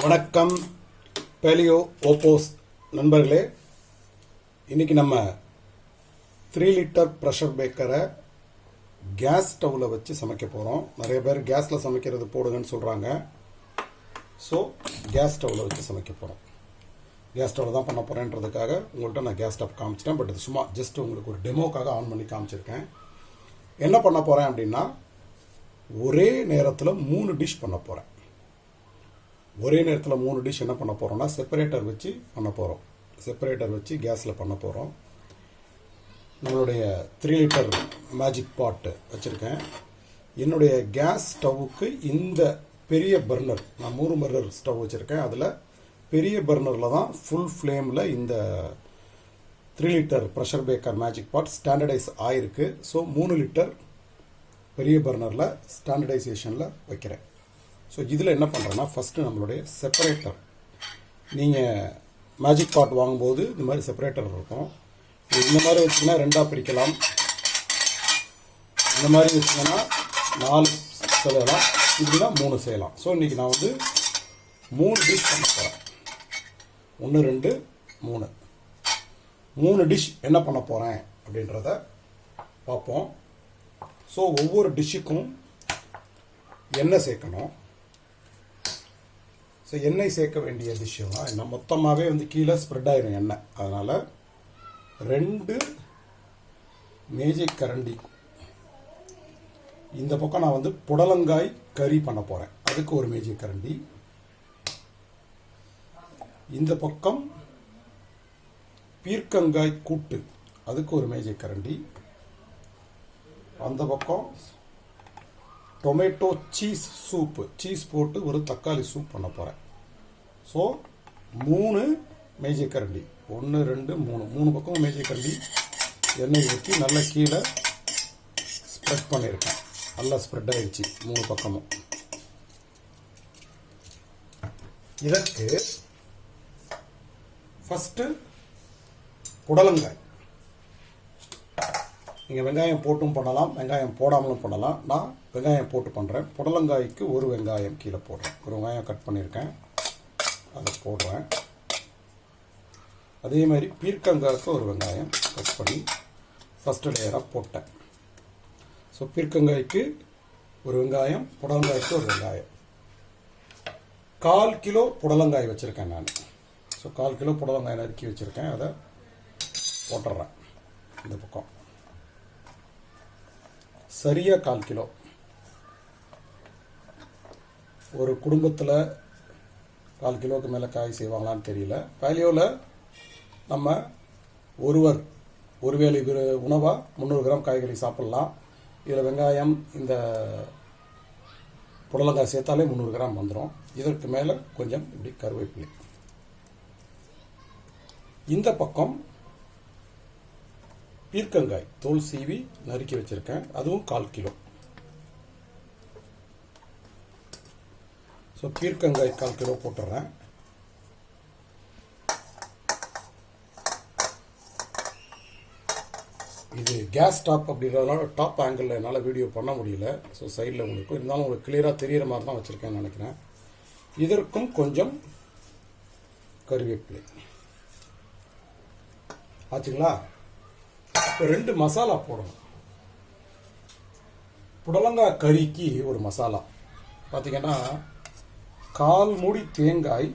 வணக்கம் பேலியோ ஓப்போஸ் நண்பர்களே. இன்றைக்கி நம்ம 3 லிட்டர் ப்ரெஷர் பேக்கரை கேஸ் ஸ்டவ்வில் வச்சு சமைக்க போகிறோம். நிறைய பேர் கேஸில் சமைக்கிறது போடுங்கன்னு சொல்கிறாங்க. ஸோ கேஸ் ஸ்டவ்வில் வச்சு சமைக்க போகிறோம். கேஸ் ஸ்டவ்வில் தான் பண்ண போகிறேன்றதுக்காக உங்கள்கிட்ட நான் கேஸ் ஸ்டவ் காமிச்சிட்டேன். பட் இது சும்மா ஜஸ்ட் உங்களுக்கு ஒரு டெமோக்காக ஆன் பண்ணி காமிச்சிருக்கேன். என்ன பண்ண போகிறேன் அப்படின்னா, ஒரே நேரத்தில் 3 டிஷ் பண்ண போகிறேன். ஒரே நேரத்தில் 3 டிஷ் என்ன பண்ண போகிறோம்னா, செப்பரேட்டர் வச்சு பண்ண போகிறோம். செப்பரேட்டர் வச்சு கேஸில் பண்ண போகிறோம். நம்மளுடைய 3 லிட்டர் மேஜிக் பாட்டு வச்சுருக்கேன். என்னுடைய கேஸ் ஸ்டவ்வுக்கு இந்த பெரிய பர்னர், நான் 3 பர்னர் ஸ்டவ் வச்சுருக்கேன். அதில் பெரிய பர்னரில் தான் ஃபுல் ஃப்ளேமில் இந்த 3 லிட்டர் ப்ரெஷர் பேக்கர் மேஜிக் பாட் ஸ்டாண்டர்டைஸ் ஆகிருக்கு. ஸோ 3 லிட்டர் பெரிய பர்னரில் ஸ்டாண்டர்டைசேஷனில் வைக்கிறேன். ஸோ இதில் என்ன பண்ணுறேன்னா, ஃபஸ்ட்டு நம்மளுடைய செப்பரேட்டர், நீங்கள் மேஜிக் பாட் வாங்கும்போது இந்த மாதிரி செப்பரேட்டர் இருக்கும். இந்த மாதிரி வச்சிங்கன்னா 2ஆக பிரிக்கலாம். இந்த மாதிரி வச்சிங்கன்னா 4 செய்யலாம், இப்படின்னா 3 செய்யலாம். ஸோ இன்றைக்கி நான் வந்து 3 டிஷ் பண்ண போகிறேன். 1 2 3 3 டிஷ் என்ன பண்ண போகிறேன் அப்படின்றத பார்ப்போம். ஸோ ஒவ்வொரு டிஷ்ஷுக்கும் எண்ணெய் சேர்க்கணும். ஸோ எண்ணெய் சேர்க்க வேண்டிய டிஷ்ஷுலாம் என்ன மொத்தமாகவே வந்து கீழே ஸ்ப்ரெட் ஆயிரும் எண்ணெய். அதனால் 2 மேஜிக் கரண்டி. இந்த பக்கம் நான் வந்து புடலங்காய் கறி பண்ண போகிறேன், அதுக்கு ஒரு மேஜிக் கரண்டி. இந்த பக்கம் பீர்க்கங்காய் கூட்டு, அதுக்கு ஒரு மேஜிக் கரண்டி. அந்த பக்கம் டொமேட்டோ சீஸ் சூப்பு, சீஸ் போட்டு ஒரு தக்காளி சூப் பண்ண போகிறேன். ஸோ 3 மேஜிக் கரண்டி, 1 2 3 பக்கம் மேஜிக் கரண்டி எண்ணெய் ஊற்றி நல்லா கீழே ஸ்ப்ரெட் பண்ணியிருக்கேன். நல்லா ஸ்ப்ரெட் ஆகிடுச்சு 3 பக்கமும். இதற்கு ஃபஸ்ட்டு புடலங்காய். நீங்கள் வெங்காயம் போட்டும் பண்ணலாம், வெங்காயம் போடாமலும் பண்ணலாம். நான் வெங்காயம் போட்டு பண்ணுறேன். புடலங்காய்க்கு ஒரு வெங்காயம் கீழே போடுறேன். ஒரு வெங்காயம் கட் பண்ணியிருக்கேன், அதை போடுறேன். அதே மாதிரி பீர்க்கங்காய்க்கு ஒரு வெங்காயம் கட் பண்ணி ஃபஸ்ட்டு லேயராக போட்டேன். ஸோ பீர்க்கங்காய்க்கு ஒரு வெங்காயம், புடலங்காய்க்கு ஒரு வெங்காயம். 1/4 கிலோ புடலங்காய் வச்சுருக்கேன் நான். ஸோ 1/4 கிலோ புடலங்காய் நறுக்கி வச்சுருக்கேன், அதை போட்டுடுறேன். இந்த பக்கம் சரியாக 1/4 கிலோ. ஒரு குடும்பத்தில் 1/4 கிலோவுக்கு மேலே காய் செய்வாங்களான்னு தெரியல. பேலியோவில் நம்ம ஒரு வேளை உணவாக 300 கிராம் காய்கறி சாப்பிட்லாம். இதில் வெங்காயம், இந்த புடலங்காய் சேர்த்தாலே 300 கிராம் வந்துடும். இதற்கு மேலே கொஞ்சம் இப்படி கருவேப்பிலை. இந்த பக்கம் பீர்க்கங்காய் தோல் சீவி நறுக்கி வச்சுருக்கேன், அதுவும் 1/4 கிலோ. ஸோ பீர்க்கங்காய் 1/4 கிலோ போட்டுடுறேன். இது கேஸ் டாப் அப்படின்றதுனால டாப் ஆங்கிளில் என்னால் வீடியோ பண்ண முடியல. ஸோ சைடில் உங்களுக்கு இருந்தாலும் உங்களுக்கு கிளியராக தெரிகிற மாதிரி தான் வச்சுருக்கேன்னு நினைக்கிறேன். இதற்கும் கொஞ்சம் கருவேப்பிலை ஆச்சுங்களா. இப்போ 2 மசாலா போடணும். புடலங்காய் கறிக்கு ஒரு மசாலா பார்த்தீங்கன்னா, 1/4 மூடி தேங்காய்,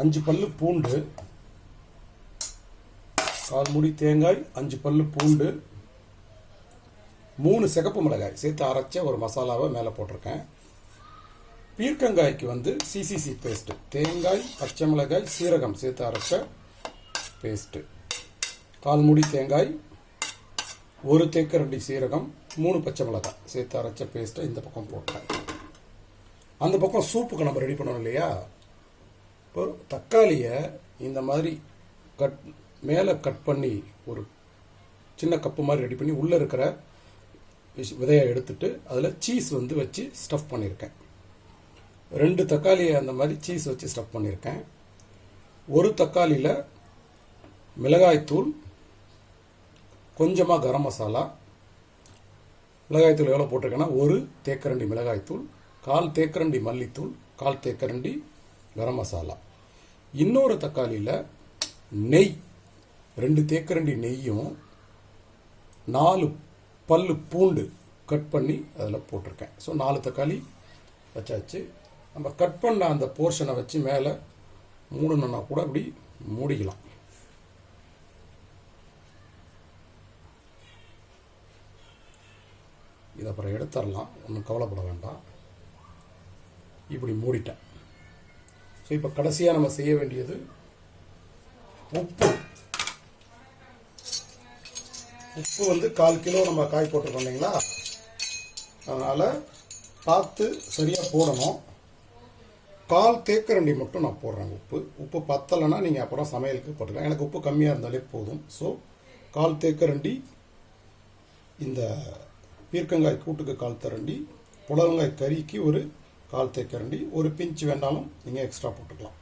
5 பல்லு பூண்டு, 1/4 மூடி தேங்காய், 5 பல்லு பூண்டு, 3 சிகப்பு மிளகாய் சேர்த்து அரைச்ச ஒரு மசாலாவை மேலே போட்டிருக்கேன். பீர்க்கங்காய்க்கு வந்து சிசிசி பேஸ்ட்டு, தேங்காய், பச்சை மிளகாய், சீரகம் சேர்த்து அரைச்ச பேஸ்ட்டு. 1/4 மூடி தேங்காய், 1 தேக்கரண்டி சீரகம், 3 பச்சை மிளகாய் சேர்த்து அரைச்ச பேஸ்ட்டை இந்த பக்கம் போட்டேன். அந்த பக்கம் சூப்புக்கு நம்ம ரெடி பண்ணணும் இல்லையா. இப்போ தக்காளியை இந்த மாதிரி மேலே கட் பண்ணி ஒரு சின்ன கப்பு மாதிரி ரெடி பண்ணி உள்ளே இருக்கிற விதையை எடுத்துட்டு அதில் சீஸ் வந்து வச்சு ஸ்டஃப் பண்ணியிருக்கேன். 2 தக்காளியை அந்த மாதிரி சீஸ் வச்சு ஸ்டஃப் பண்ணியிருக்கேன். ஒரு தக்காளியில் மிளகாய்த்தூள், கொஞ்சமாக கரம் மசாலா. மிளகாய்த்தூள் எவ்வளோ போட்டிருக்கேன்னா, 1 தேக்கரண்டி மிளகாய்த்தூள், 1/4 தேக்கரண்டி மல்லித்தூள், 1/4 தேக்கரண்டி கரம் மசாலா. இன்னொரு தக்காளியில் நெய் 2 தேக்கரண்டி நெய்யும் 4 பல்லு பூண்டு கட் பண்ணி அதில் போட்டிருக்கேன். ஸோ 4 தக்காளி வச்சாச்சு. நம்ம கட் பண்ண அந்த போர்ஷனை வச்சு மேலே மூடணுன்னா கூட அப்படி மூடிக்கலாம். இதை அப்புறம் எடுத்துடலாம், ஒன்றும் கவலைப்பட வேண்டாம். இப்படி மூடிட்டேன். ஸோ இப்போ கடைசியாக நம்ம செய்ய வேண்டியது உப்பு. உப்பு வந்து 1/4 கிலோ நம்ம காய் போட்டிருக்கோம் இல்லைங்களா, அதனால் பார்த்து சரியாக போடணும். 1/4 தேக்கரண்டி மட்டும் நான் போடுறேன் உப்பு. உப்பு பத்தலைன்னா நீங்கள் அப்புறம் சமையலுக்கு போட்டுக்கலாம். எனக்கு உப்பு கம்மியாக இருந்தாலே போதும். ஸோ 1/4 தேக்கரண்டி இந்த பீர்க்கங்காய் கூட்டுக்கு 1/4 தேக்கரண்டி, புடலங்காய் கறிக்கு ஒரு 1/4 தேக்கரண்டி, ஒரு பிஞ்ச் வேண்டாலும் நீங்கள் எக்ஸ்ட்ரா போட்டுக்கலாம்.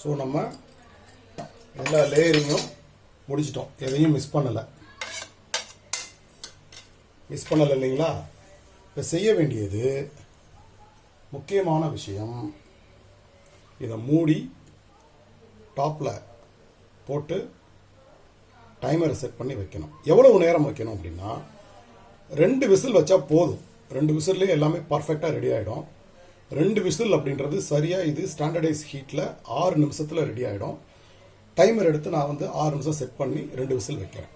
ஸோ நம்ம எல்லா லேயரிங்கும் முடிச்சிட்டோம், எதையும் மிஸ் பண்ணலை இல்லைங்களா. இப்போ செய்ய வேண்டியது முக்கியமான விஷயம், இதை மூடி டாப்பில் போட்டு டைமரை செட் பண்ணி வைக்கணும். எவ்வளவு நேரம் வைக்கணும் அப்படின்னா 2 விசில் வச்சா போதும். 2 விசில்லேயே எல்லாமே பர்ஃபெக்டாக ரெடி ஆகிடும். 2 விசில் அப்படின்றது சரியாக, இது ஸ்டாண்டர்டைஸ் ஹீட்டில் 6 நிமிஷத்தில் ரெடி ஆகிடும். டைமர் எடுத்து நான் வந்து 6 நிமிஷம் செட் பண்ணி 2 விசில் வைக்கிறேன்.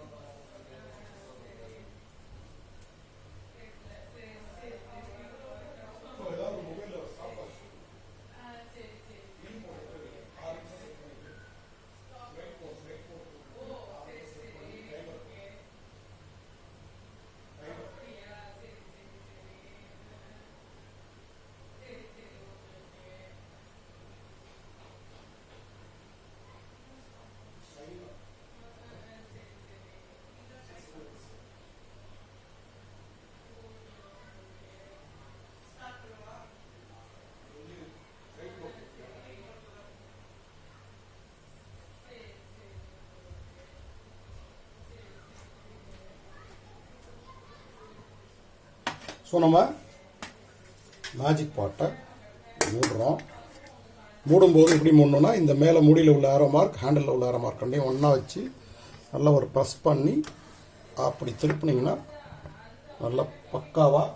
ஸோ நம்ம மேஜிக் பாட்டை மூடுறோம். மூடும்போது எப்படி மூடணும்னா, இந்த மேலே மூடியில் உள்ள ஏரோ மார்க், ஹேண்டில் உள்ள ஏரோ மார்க் ரெண்டையும் ஒன்றா வச்சு நல்லா ஒரு ப்ரெஸ் பண்ணி அப்படி திருப்பினீங்கன்னா நல்லா பக்காவாக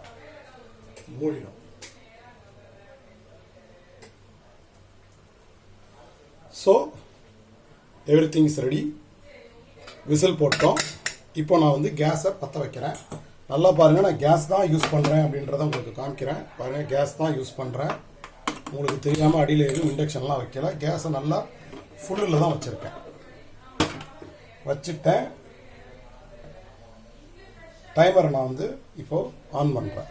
மூடிடும். So everything is ready. Whistle போட்டோம். இப்போ நான் வந்து கேஸை பற்ற வைக்கிறேன். நல்லா பாருங்கள், நான் கேஸ் தான் யூஸ் பண்ணுறேன் அப்படின்றத உங்களுக்கு காமிக்கிறேன். பாருங்கள், கேஸ் தான் யூஸ் பண்ணுறேன். உங்களுக்கு தெரியாமல் அடியில் எதுவும் இண்டக்ஷன்லாம் வைக்கல. கேஸை நல்லா ஃபுல்லில் தான் வச்சுருக்கேன். வச்சுட்டேன். டைமரை நான் வந்து இப்போது ஆன் பண்ணுறேன்.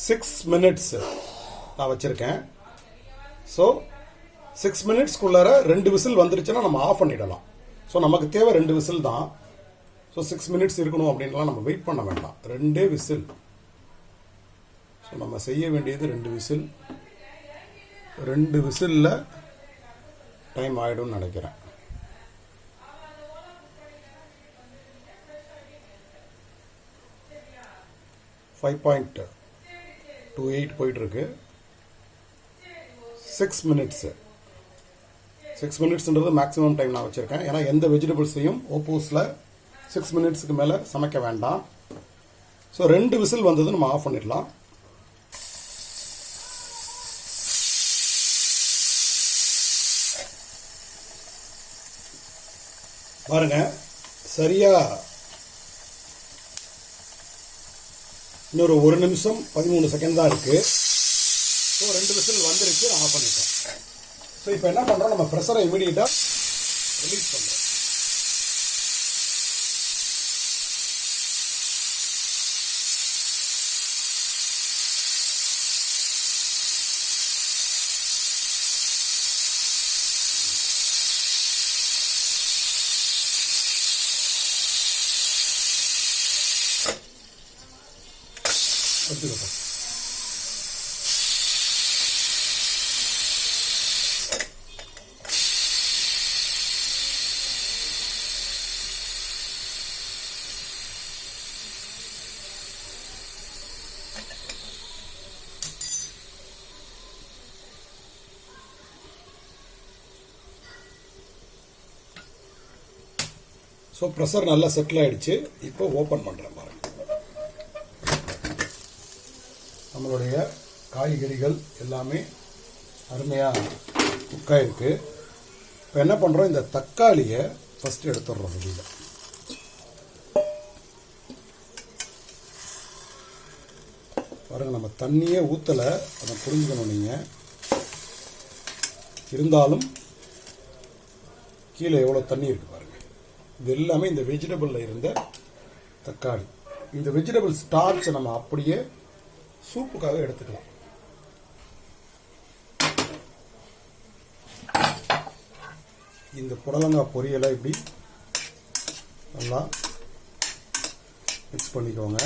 சிக்ஸ் மினிட்ஸ் நான் வச்சுருக்கேன். ஸோ 6 மினிட்ஸ்க்குள்ளார 2 விசில் வந்துருச்சுன்னா நம்ம ஆஃப் பண்ணிடலாம். ஸோ நமக்கு தேவை 2 விசில் தான். ஸோ 6 மினிட்ஸ் இருக்கணும் அப்படின்லாம் நம்ம வெயிட் பண்ண வேண்டாம். 2 விசில். ஸோ நம்ம செய்ய வேண்டியது 2 விசில். 2 விசிலில் டைம் ஆகிடும்னு நினைக்கிறேன். .28 போயிட்டுருக்கு. 6 மினிட்ஸு. 6 மினிட்ஸ்ன்றது மேக்ஸிமம் டைம் நான் வச்சுருக்கேன். ஏன்னா எந்த வெஜிடபிள்ஸையும் ஓப்போஸில் 6 மினிட்ஸுக்கு மேலே சமைக்க வேண்டாம். ஸோ 2 விசில் வந்தது நம்ம ஆஃப் பண்ணிடலாம். பாருங்க, சரியா இன்னொரு 1 நிமிஷம் 13 செகண்ட் தான் இருக்குது. ஸோ 2 விசில் வந்துருச்சு, நான் ஆஃப் பண்ணிட்டேன். ஸோ இப்போ என்ன பண்ணுறோம், நம்ம ப்ரெஷரை இமீடியட்டாக ரிலீஸ் பண்ணுறோம். எடுத்துக்கிட்டோம். ஸோ ப்ரெஷர் நல்லா செட்டில் ஆகிடுச்சு. இப்போ ஓப்பன் பண்ணுறேன் பாருங்கள். நம்மளுடைய காய்கறிகள் எல்லாமே அருமையாக குக்காயிருக்கு. இப்போ என்ன பண்ணுறோம், இந்த தக்காளியை ஃபஸ்ட்டு எடுத்துடுறோம் வெளியில். பாருங்கள், நம்ம தண்ணியே ஊற்றலை, அதை புரிஞ்சுக்கணும் நீங்கள். இருந்தாலும் கீழே எவ்வளோ தண்ணி இருக்குது பாருங்கள். இது எல்லாமே இந்த வெஜிடபிளில் இருந்த தக்காளி. இந்த வெஜிடபிள் ஸ்டார்ச்சை நம்ம அப்படியே சூப்புக்காக எடுத்துக்கலாம். இந்த புடலங்காய் பொரியலை இப்படி நல்லா மிக்ஸ் பண்ணிக்கோங்க.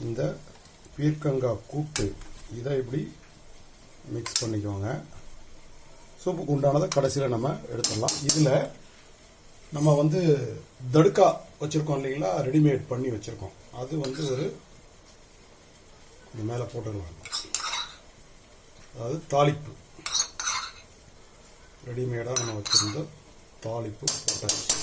இந்த பீர்க்கங்காய் கூட்டு இதை இப்படி மிக்ஸ் பண்ணிக்கோங்க. சூப்புக்கு உண்டானதை கடைசியில் நம்ம எடுத்துடலாம். இதில் நம்ம வந்து தடுக்கா வச்சுருக்கோம் இல்லைங்களா, ரெடிமேட் பண்ணி வச்சுருக்கோம். அது வந்து ஒரு இந்த மேலே போட்டுக்கலாம். அதாவது தாளிப்பு ரெடிமேடாக நம்ம வச்சுருந்த தாளிப்பு போட்டாச்சு.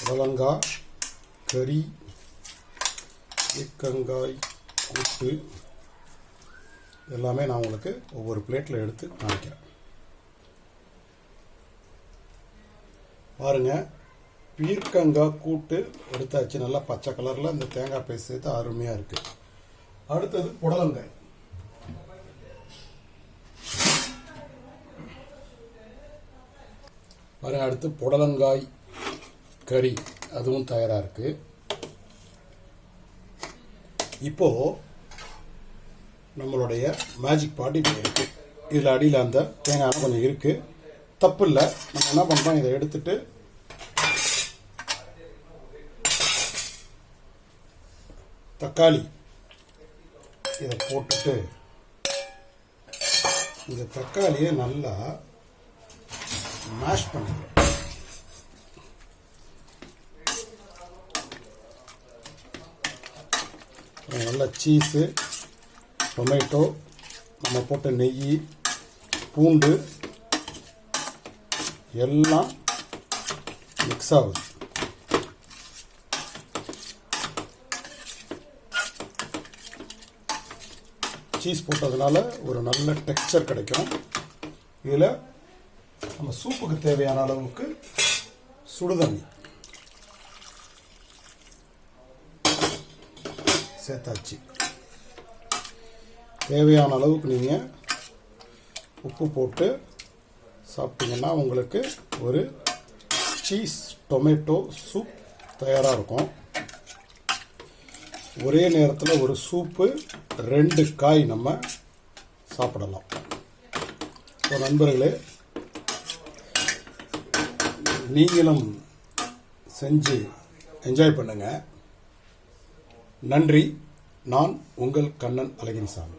புடலங்காய் கறி, பீர்க்கங்காய் கூட்டு எல்லாமே நான் உங்களுக்கு ஒவ்வொரு பிளேட்டில் எடுத்து காமிக்கிறேன். பாருங்கள், பீர்க்கங்காய் கூட்டு எடுத்தாச்சு. நல்லா பச்சை கலரில் இந்த தேங்காய் பேஸ்ட் சேர்த்து அருமையாக இருக்குது. அடுத்தது புடலங்காய். பாருங்கள், அடுத்து புடலங்காய் கறி, அதுவும் தயாராக இருக்குது. இப்போது நம்மளுடைய மேஜிக் பாட் இப்போ இருக்குது. இதில் அடியில் அந்த தேங்காய் கொஞ்சம் இருக்குது, தப்பு இல்லை. நம்ம என்ன பண்ணுறோம், இதை எடுத்துட்டு தக்காளி இதை போட்டுட்டு இந்த தக்காளியை நல்லா மேஷ் பண்ணிக்கிறோம். நல்லா சீஸு, டொமேட்டோ, நம்ம போட்ட நெய், பூண்டு எல்லாம் மிக்ஸ் ஆகுது. சீஸ் போட்டதுனால ஒரு நல்ல டெக்ஸ்சர் கிடைக்கும். இதில் நம்ம சூப்புக்கு தேவையான அளவுக்கு சுடுதண்ணி சேர்த்தாச்சு. தேவையான அளவுக்கு நீங்கள் உப்பு போட்டு சாப்பிட்டீங்கன்னா உங்களுக்கு ஒரு சீஸ் டொமேட்டோ சூப் தயாராக இருக்கும். ஒரே நேரத்தில் ஒரு சூப்பு 2 காய் நம்ம சாப்பிடலாம். ஸோ நண்பர்களே, நீங்களும் செஞ்சு என்ஜாய் பண்ணுங்கள். நன்றி. நான் உங்கள் கண்ணன் அழகிரிசாமி.